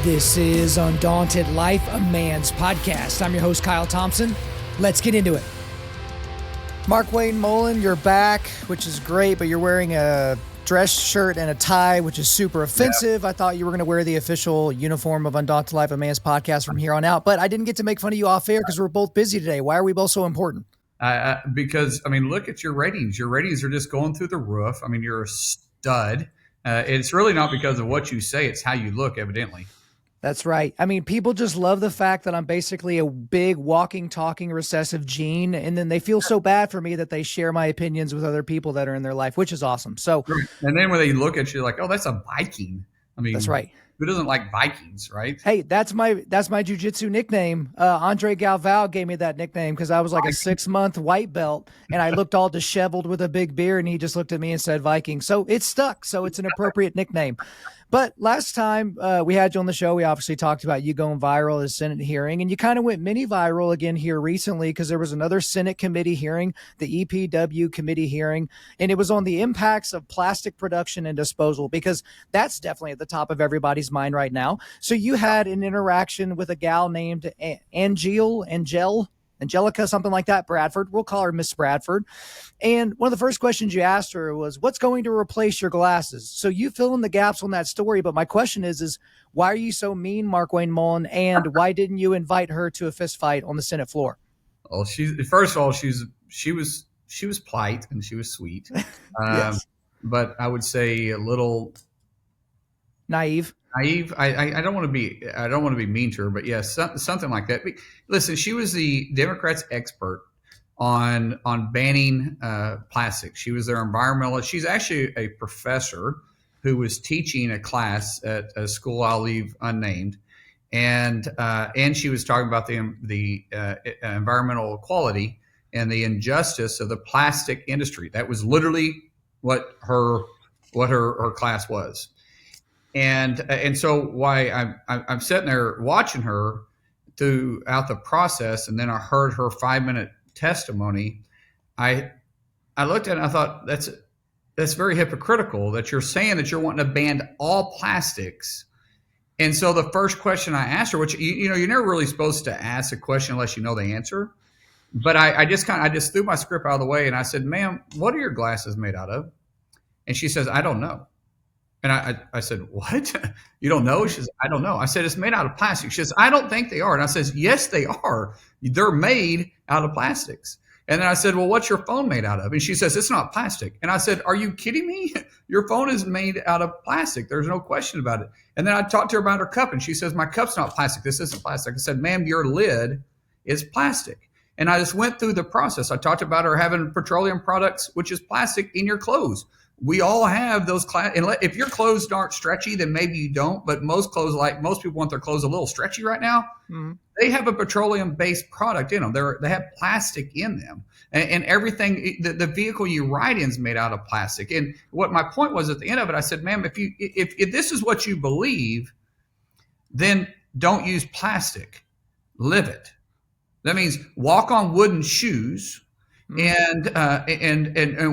This is Undaunted.Life, a man's podcast. I'm your host, Kyle Thompson. Let's get into it. MARKWAYNE MULLIN, you're back, which is great, but you're wearing a dress shirt and a tie, which is super offensive. Yeah. I thought you were going to wear the official uniform of Undaunted.Life, a man's podcast from here on out, but I didn't get to make fun of you off air because we're both busy today. Why are we both so important? Because, look at your ratings. Your ratings are just going through the roof. You're a stud. It's really not because of what you say. It's how you look, evidently. That's right. People just love the fact that I'm basically a big walking, talking, recessive gene, and then they feel so bad for me that they share my opinions with other people that are in their life, which is awesome. So, and then when they look at you, like, oh, that's a Viking. That's right. Who doesn't like Vikings, right? Hey, that's my jiu-jitsu nickname. Andre Galvao gave me that nickname because I was like a 6-month white belt, and I looked all disheveled with a big beard, and he just looked at me and said Viking. So it stuck. So it's an appropriate nickname. But last time we had you on the show, we obviously talked about you going viral at a Senate hearing, and you kind of went mini viral again here recently because there was another Senate committee hearing, the EPW committee hearing, and it was on the impacts of plastic production and disposal because that's definitely at the top of everybody's mind right now. So you had an interaction with a gal named Angelica, something like that, Bradford. We'll call her Miss Bradford. And one of the first questions you asked her was, what's going to replace your glasses? So you fill in the gaps on that story. But my question is why are you so mean, MARKWAYNE MULLIN? And why didn't you invite her to a fist fight on the Senate floor? Well, first of all, she was polite and she was sweet. Yes. But I would say a little naive. I don't want to be mean to her, but yes, something like that. Listen, she was the Democrats' expert on banning plastic. She was their environmentalist. She's actually a professor who was teaching a class at a school I'll leave unnamed, and she was talking about the environmental equality and the injustice of the plastic industry. That was literally what her class was. And so why I'm sitting there watching her throughout the process, and then I heard her 5-minute testimony. I looked at it and I thought that's very hypocritical that you're saying that you're wanting to ban all plastics. And so the first question I asked her, which you're never really supposed to ask a question unless you know the answer, but I just threw my script out of the way and I said, "Ma'am, what are your glasses made out of?" And she says, "I don't know." And I said, "What? You don't know?" She says, "I don't know." I said, "It's made out of plastic." She says, "I don't think they are." And I says, "Yes, they are. They're made out of plastics." And then I said, "Well, what's your phone made out of?" And she says, "It's not plastic." And I said, "Are you kidding me? Your phone is made out of plastic. There's no question about it." And then I talked to her about her cup, and she says, "My cup's not plastic. This isn't plastic." I said, "Ma'am, your lid is plastic." And I just went through the process. I talked about her having petroleum products, which is plastic, in your clothes. We all have those. If your clothes aren't stretchy, then maybe you don't. But most clothes, like most people want their clothes a little stretchy right now. Mm-hmm. They have a petroleum-based product in them. They have plastic in them, and everything. The vehicle you ride in is made out of plastic. And what my point was at the end of it, I said, "Ma'am, if this is what you believe, then don't use plastic. Live it. That means walk on wooden shoes." And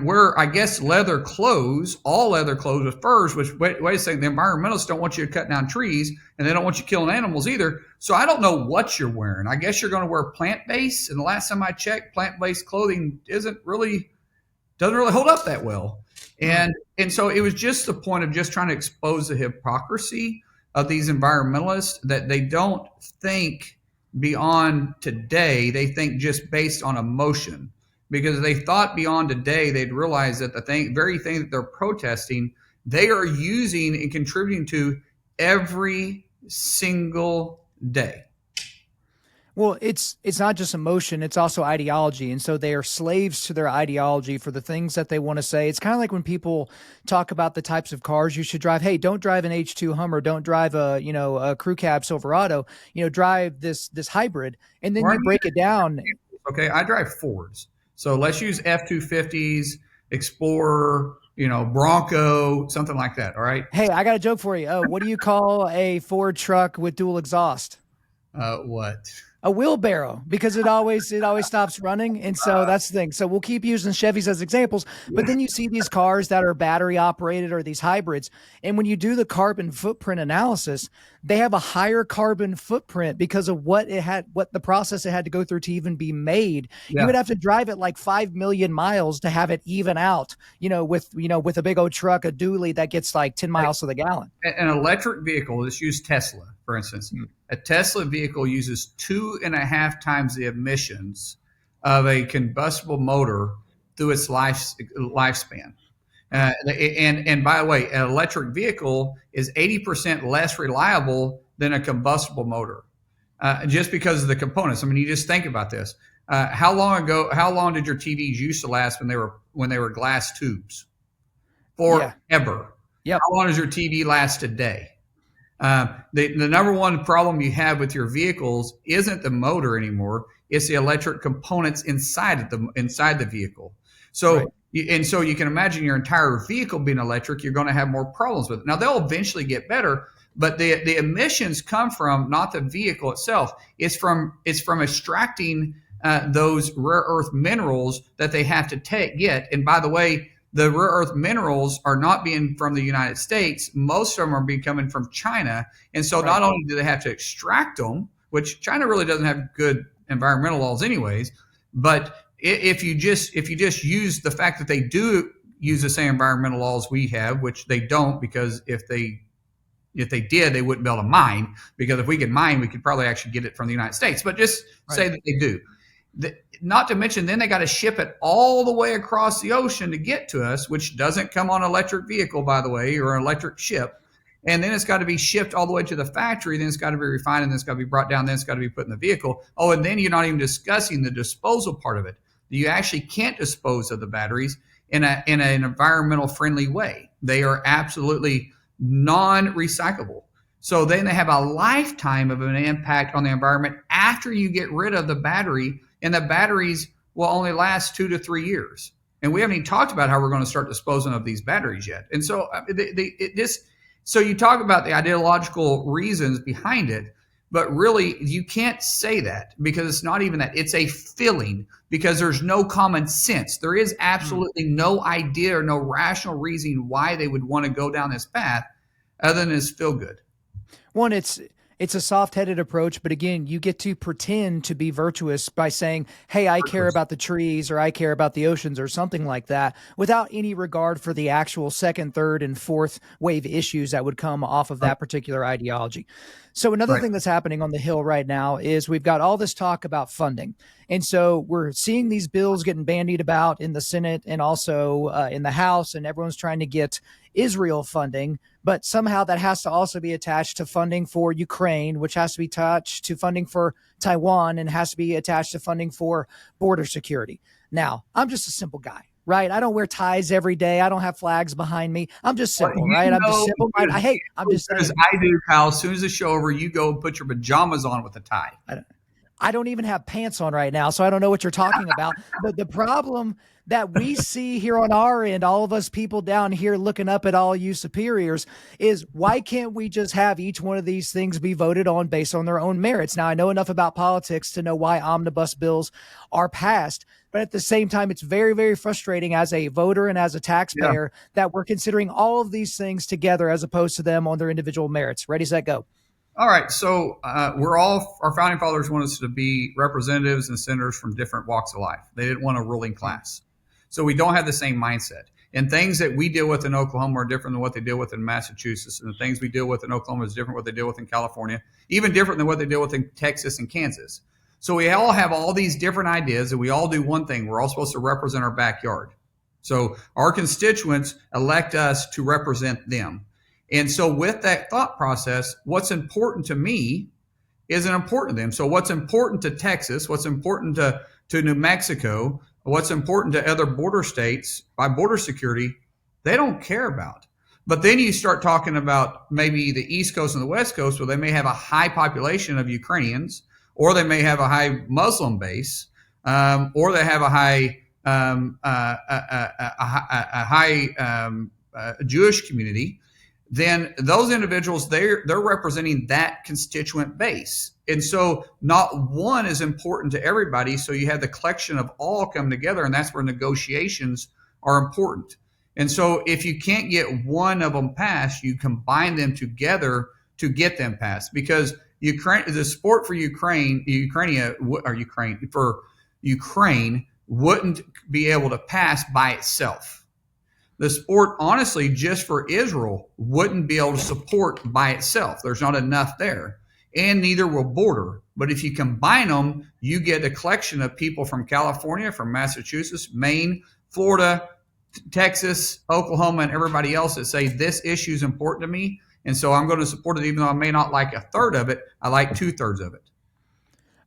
wear, I guess, leather clothes, all leather clothes with furs, which, wait a second, the environmentalists don't want you to cut down trees, and they don't want you killing animals either. So I don't know what you're wearing. I guess you're going to wear plant-based, and the last time I checked, plant-based clothing doesn't really hold up that well. And so it was just the point of just trying to expose the hypocrisy of these environmentalists, that they don't think beyond today. They think just based on emotion. Because if they thought beyond today, they'd realize that the very thing that they're protesting, they are using and contributing to every single day. Well, it's not just emotion, it's also ideology. And so they are slaves to their ideology for the things that they want to say. It's kind of like when people talk about the types of cars you should drive. Hey, don't drive an H2 Hummer, don't drive a crew cab Silverado, drive this hybrid. And then you break it down. Okay, I drive Fords. So let's use F-250s, Explorer, Bronco, something like that. All right. Hey, I got a joke for you. Oh, what do you call a Ford truck with dual exhaust? What? A wheelbarrow, because it always stops running. And so that's the thing. So we'll keep using Chevys as examples, but then you see these cars that are battery operated or these hybrids. And when you do the carbon footprint analysis, they have a higher carbon footprint because of what the process it had to go through to even be made. Yeah. You would have to drive it like 5 million miles to have it even out, with a big old truck, a dually that gets like 10 miles to the gallon. An electric vehicle, let's use Tesla, for instance. A Tesla vehicle uses 2.5 times the emissions of a combustible motor through its lifespan. And by the way, an electric vehicle is 80% less reliable than a combustible motor, just because of the components. I mean, you just think about this. How long did your TVs used to last when they were glass tubes? Forever. Yep. How long does your TV last today? The number one problem you have with your vehicles isn't the motor anymore. It's the electric components inside the vehicle. So, right. So you can imagine your entire vehicle being electric, you're going to have more problems with it. Now they'll eventually get better, but the emissions come from not the vehicle itself. It's from extracting those rare earth minerals that they have to get. And by the way, the rare earth minerals are not being from the United States. Most of them are coming from China. And so not only do they have to extract them, which China really doesn't have good environmental laws anyways, but if you just use the fact that they do use the same environmental laws we have, which they don't, because if they did, they wouldn't be able to mine, because if we could mine, we could probably actually get it from the United States. But just say that they do. Not to mention, then they got to ship it all the way across the ocean to get to us, which doesn't come on an electric vehicle, by the way, or an electric ship. And then it's got to be shipped all the way to the factory. Then it's got to be refined, and then it's got to be brought down. Then it's got to be put in the vehicle. Oh, and then you're not even discussing the disposal part of it. You actually can't dispose of the batteries in an environmental friendly way. They are absolutely non-recyclable. So then they have a lifetime of an impact on the environment after you get rid of the battery. And the batteries will only last 2 to 3 years. And we haven't even talked about how we're going to start disposing of these batteries yet. And so so you talk about the ideological reasons behind it, but really you can't say that, because it's not even that. It's a feeling, because there's no common sense. There is absolutely no idea or no rational reason why they would want to go down this path other than it's feel good. One, it's a soft-headed approach, but again, you get to pretend to be virtuous by saying, hey, I care about the trees, or I care about the oceans, or something like that, without any regard for the actual second, third, and fourth wave issues that would come off of that particular ideology. So another thing that's happening on the Hill right now is we've got all this talk about funding. And so we're seeing these bills getting bandied about in the Senate and also in the House, and everyone's trying to get Israel funding, but somehow that has to also be attached to funding for Ukraine, which has to be attached to funding for Taiwan, and has to be attached to funding for border security. Now, I'm just a simple guy, right? I don't wear ties every day. I don't have flags behind me. I'm just simple, right? I'm just simple. I'm just as I do, Kyle. As soon as the show over, you go and put your pajamas on with a tie. I don't even have pants on right now, so I don't know what you're talking about. But the problem that we see here on our end, all of us people down here looking up at all you superiors, is why can't we just have each one of these things be voted on based on their own merits? Now, I know enough about politics to know why omnibus bills are passed, but at the same time, it's very, very frustrating as a voter and as a taxpayer that we're considering all of these things together as opposed to them on their individual merits. Ready, set, go. All right. So our founding fathers wanted us to be representatives and senators from different walks of life. They didn't want a ruling class. So we don't have the same mindset. And things that we deal with in Oklahoma are different than what they deal with in Massachusetts. And the things we deal with in Oklahoma is different than what they deal with in California, even different than what they deal with in Texas and Kansas. So we all have all these different ideas, and we all do one thing. We're all supposed to represent our backyard. So our constituents elect us to represent them. And so with that thought process, what's important to me isn't important to them. So what's important to Texas, what's important to New Mexico, what's important to other border states by border security, they don't care about. But then you start talking about maybe the East Coast and the West Coast, where they may have a high population of Ukrainians, or they may have a high Muslim base, or they have a high Jewish community. then those individuals, they're representing that constituent base. And so not one is important to everybody. So you have the collection of all come together, and that's where negotiations are important. And so if you can't get one of them passed, you combine them together to get them passed, because Ukraine, the support for Ukraine wouldn't be able to pass by itself. The support, honestly, just for Israel wouldn't be able to support by itself. There's not enough there, and neither will border. But if you combine them, you get a collection of people from California, from Massachusetts, Maine, Florida, Texas, Oklahoma, and everybody else that say this issue is important to me. And so I'm going to support it, even though I may not like a third of it. I like 2/3 of it.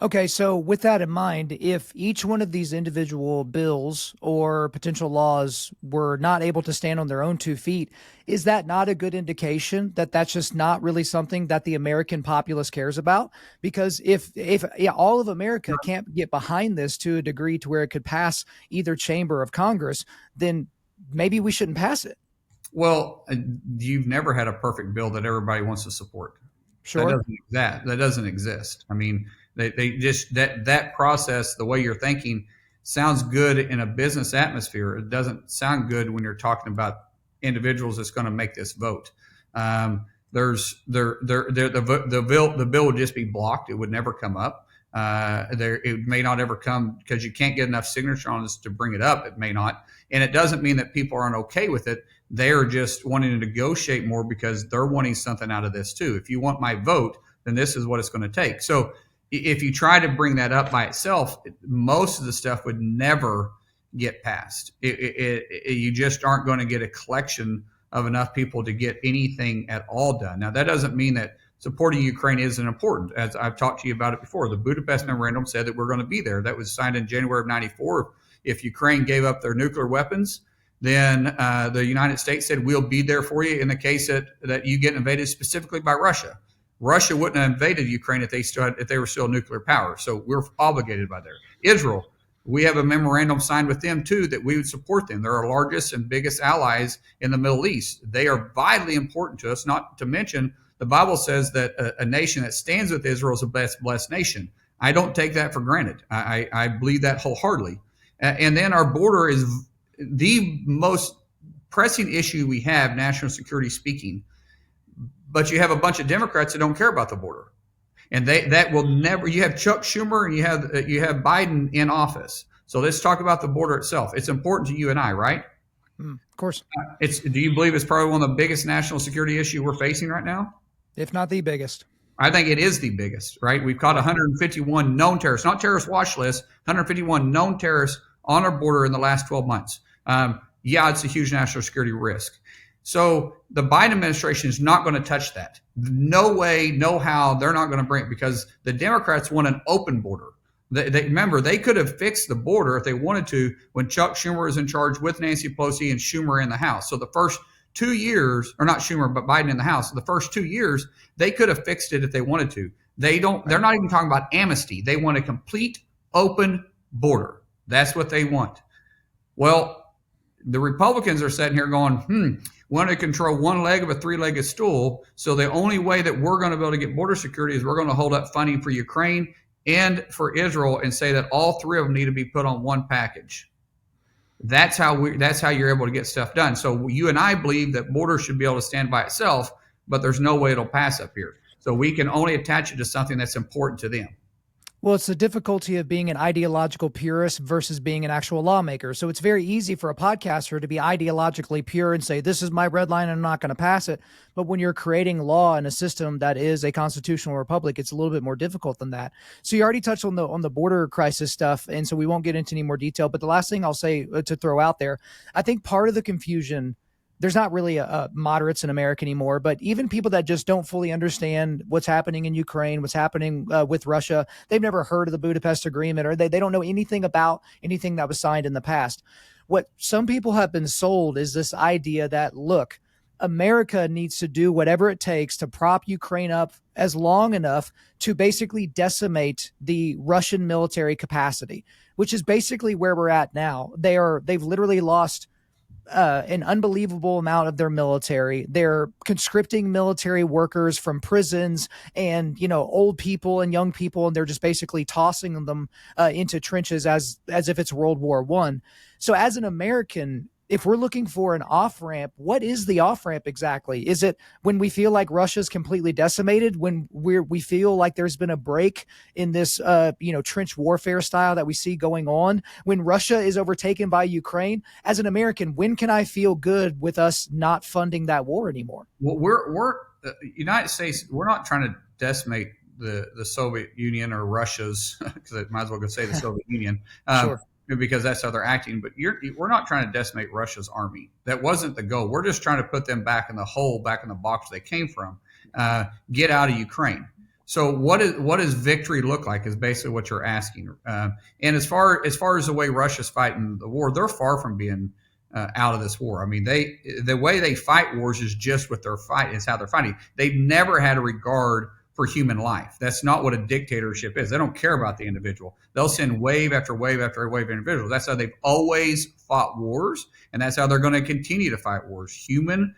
Okay, so with that in mind, if each one of these individual bills or potential laws were not able to stand on their own 2 feet, is that not a good indication that that's just not really something that the American populace cares about? Because if all of America can't get behind this to a degree to where it could pass either chamber of Congress, then maybe we shouldn't pass it. Well, you've never had a perfect bill that everybody wants to support. Sure. That doesn't exist. I mean, they just that process, the way you're thinking, sounds good in a business atmosphere. It doesn't sound good when you're talking about individuals that's going to make this vote. The bill would just be blocked. It would never come up. It may not ever come because you can't get enough signature on this to bring it up. It may not, and it doesn't mean that people aren't okay with it. They're just wanting to negotiate more because they're wanting something out of this too. If you want my vote, then this is what it's going to take. So if you try to bring that up by itself, most of the stuff would never get passed. You just aren't going to get a collection of enough people to get anything at all done. Now, that doesn't mean that supporting Ukraine isn't important. As I've talked to you about it before, the Budapest Memorandum said that we're going to be there. That was signed in January of '94. If Ukraine gave up their nuclear weapons, then the United States said, we'll be there for you in the case that you get invaded specifically by Russia. Russia wouldn't have invaded Ukraine if they were still nuclear power. So we're obligated by there. Israel, we have a memorandum signed with them too that we would support them. They're our largest and biggest allies in the Middle East. They are vitally important to us, not to mention the Bible says that a nation that stands with Israel is a blessed nation. I don't take that for granted. I believe that wholeheartedly. And then our border is the most pressing issue we have, national security speaking. But you have a bunch of Democrats that don't care about the border, and that will never. You have Chuck Schumer and you have Biden in office. So let's talk about the border itself. It's important to you and I, right? Of course. Do you believe it's probably one of the biggest national security issue we're facing right now? If not the biggest. I think it is the biggest, right? We've caught 151 known terrorists, not terrorist watch list, 151 known terrorists on our border in the last 12 months. Yeah, it's a huge national security risk. So the Biden administration is not going to touch that. No way, no how. They're not going to bring it because the Democrats want an open border. Remember, they could have fixed the border if they wanted to when Chuck Schumer was in charge with Nancy Pelosi and Schumer in the House. So the first 2 years, or not Schumer, but Biden in the House, the first 2 years, they could have fixed it if they wanted to. They're not even talking about amnesty. They want a complete open border. That's what they want. Well, the Republicans are sitting here going, we want to control one leg of a three-legged stool. So the only way that we're going to be able to get border security is we're going to hold up funding for Ukraine and for Israel and say that all three of them need to be put on one package. That's how you're able to get stuff done. So you and I believe that border should be able to stand by itself, but there's no way it'll pass up here. So we can only attach it to something that's important to them. Well, it's the difficulty of being an ideological purist versus being an actual lawmaker. So it's very easy for a podcaster to be ideologically pure and say, this is my red line and I'm not going to pass it. But when you're creating law in a system that is a constitutional republic, it's a little bit more difficult than that. So you already touched on the border crisis stuff, and so we won't get into any more detail. But the last thing I'll say to throw out there, I think part of the confusion, there's not really a moderates in America anymore, but even people that just don't fully understand what's happening in Ukraine, what's happening with Russia, they've never heard of the Budapest Agreement, or they don't know anything about anything that was signed in the past. What some people have been sold is this idea that, look, America needs to do whatever it takes to prop Ukraine up as long enough to basically decimate the Russian military capacity, which is basically where we're at now. They've literally lost an unbelievable amount of their military. They're conscripting military workers from prisons and, old people and young people, and they're just basically tossing them into trenches as if it's World War I. So as an American, if we're looking for an off-ramp, what is the off-ramp exactly? Is it when we feel like Russia's completely decimated, when we feel like there's been a break in this, trench warfare style that we see going on, when Russia is overtaken by Ukraine? As an American, when can I feel good with us not funding that war anymore? Well, we're United States. We're not trying to decimate the Soviet Union or Russia's, because I might as well go say the Soviet Union. Sure. Because that's how they're acting. But we're not trying to decimate Russia's army. That wasn't the goal. We're just trying to put them back in the hole, back in the box they came from. Get out of Ukraine. So what does victory look like is basically what you're asking. And as far as the way Russia's fighting the war, they're far from being out of this war. I mean, the way they fight wars is just what they're fighting. It's how they're fighting. They've never had a regard for human life. That's not what a dictatorship is. They don't care about the individual. They'll send wave after wave after wave of individuals. That's how they've always fought wars, and that's how they're going to continue to fight wars. Human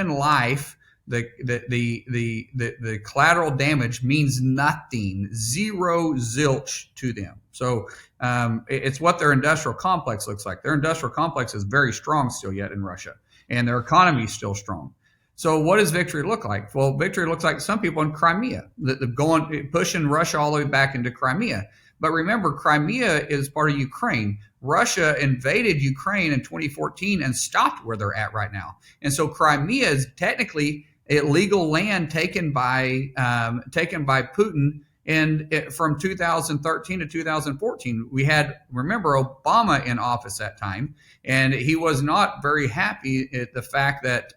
life, the collateral damage means nothing, zero zilch to them. So it's what their industrial complex looks like. Their industrial complex is very strong still yet in Russia, and their economy is still strong. So what does victory look like? Well, victory looks like some people in Crimea, pushing Russia all the way back into Crimea. But remember, Crimea is part of Ukraine. Russia invaded Ukraine in 2014 and stopped where they're at right now. And so Crimea is technically illegal land taken by Putin. And from 2013 to 2014, we had, remember, Obama in office that time, and he was not very happy at the fact that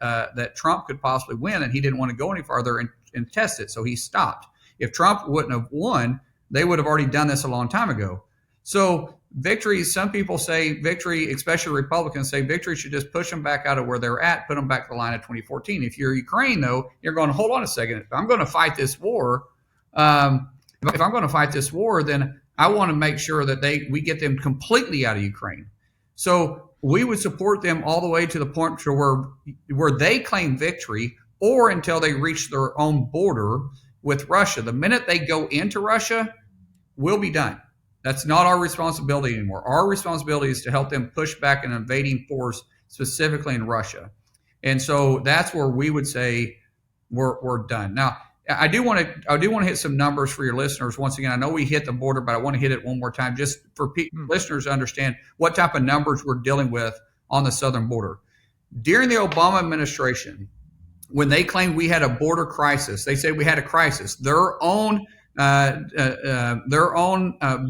Trump could possibly win, and he didn't want to go any farther and test it, so he stopped. If Trump wouldn't have won, they would have already done this a long time ago. So victory, some people say victory, especially Republicans say victory should just push them back out of where they're at, put them back to the line of 2014. If you're Ukraine, though, you're going, hold on a second, if I'm going to fight this war, if I'm going to fight this war, then I want to make sure that we get them completely out of Ukraine. So we would support them all the way to the point to where they claim victory, or until they reach their own border with Russia. The minute they go into Russia, we'll be done. That's not our responsibility anymore. Our responsibility is to help them push back an invading force, specifically in Russia. And so that's where we would say we're done. Now, I do want to hit some numbers for your listeners. Once again, I know we hit the border, but I want to hit it one more time just for listeners to understand what type of numbers we're dealing with on the southern border. During the Obama administration, when they claimed we had a border crisis, they said we had a crisis. Their own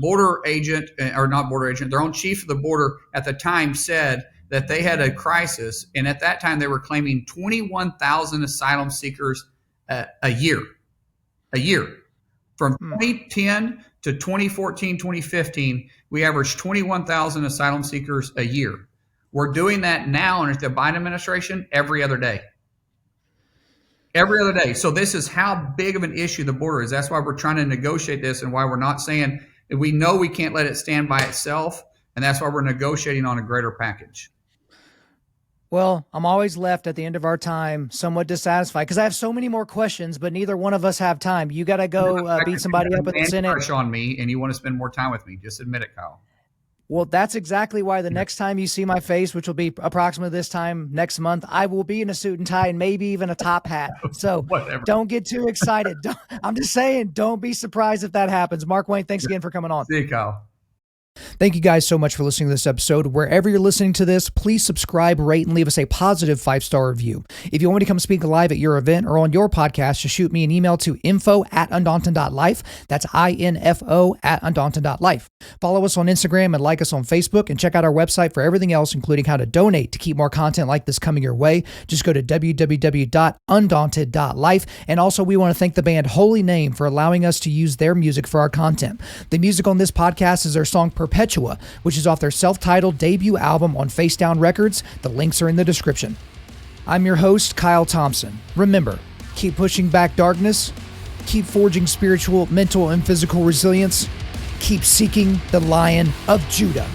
border agent, or not border agent, their own chief of the border at the time said that they had a crisis, and at that time they were claiming 21,000 asylum seekers a year. From 2010 to 2014, 2015, we averaged 21,000 asylum seekers a year. We're doing that now under the Biden administration every other day. Every other day. So this is how big of an issue the border is. That's why we're trying to negotiate this, and why we're not saying that we know we can't let it stand by itself, and that's why we're negotiating on a greater package. Well, I'm always left at the end of our time somewhat dissatisfied because I have so many more questions, but neither one of us have time. You got to go beat somebody up at the Senate. Crush on me, and you want to spend more time with me. Just admit it, Kyle. Well, that's exactly why the next time you see my face, which will be approximately this time next month, I will be in a suit and tie and maybe even a top hat. So don't get too excited. I'm just saying, don't be surprised if that happens. Mark Wayne, thanks again for coming on. See you, Kyle. Thank you guys so much for listening to this episode. Wherever you're listening to this, please subscribe, rate, and leave us a positive 5-star review. If you want me to come speak live at your event or on your podcast, just shoot me an email to info@Undaunted.Life. That's info@Undaunted.Life. Follow us on Instagram and like us on Facebook, and check out our website for everything else, including how to donate to keep more content like this coming your way. Just go to www.Undaunted.Life. And also, we want to thank the band Holy Name for allowing us to use their music for our content. The music on this podcast is their song Perpetua, which is off their self-titled debut album on Face Down Records. The links are in the description. I'm your host, Kyle Thompson. Remember, keep pushing back darkness, keep forging spiritual, mental, and physical resilience, keep seeking the Lion of Judah.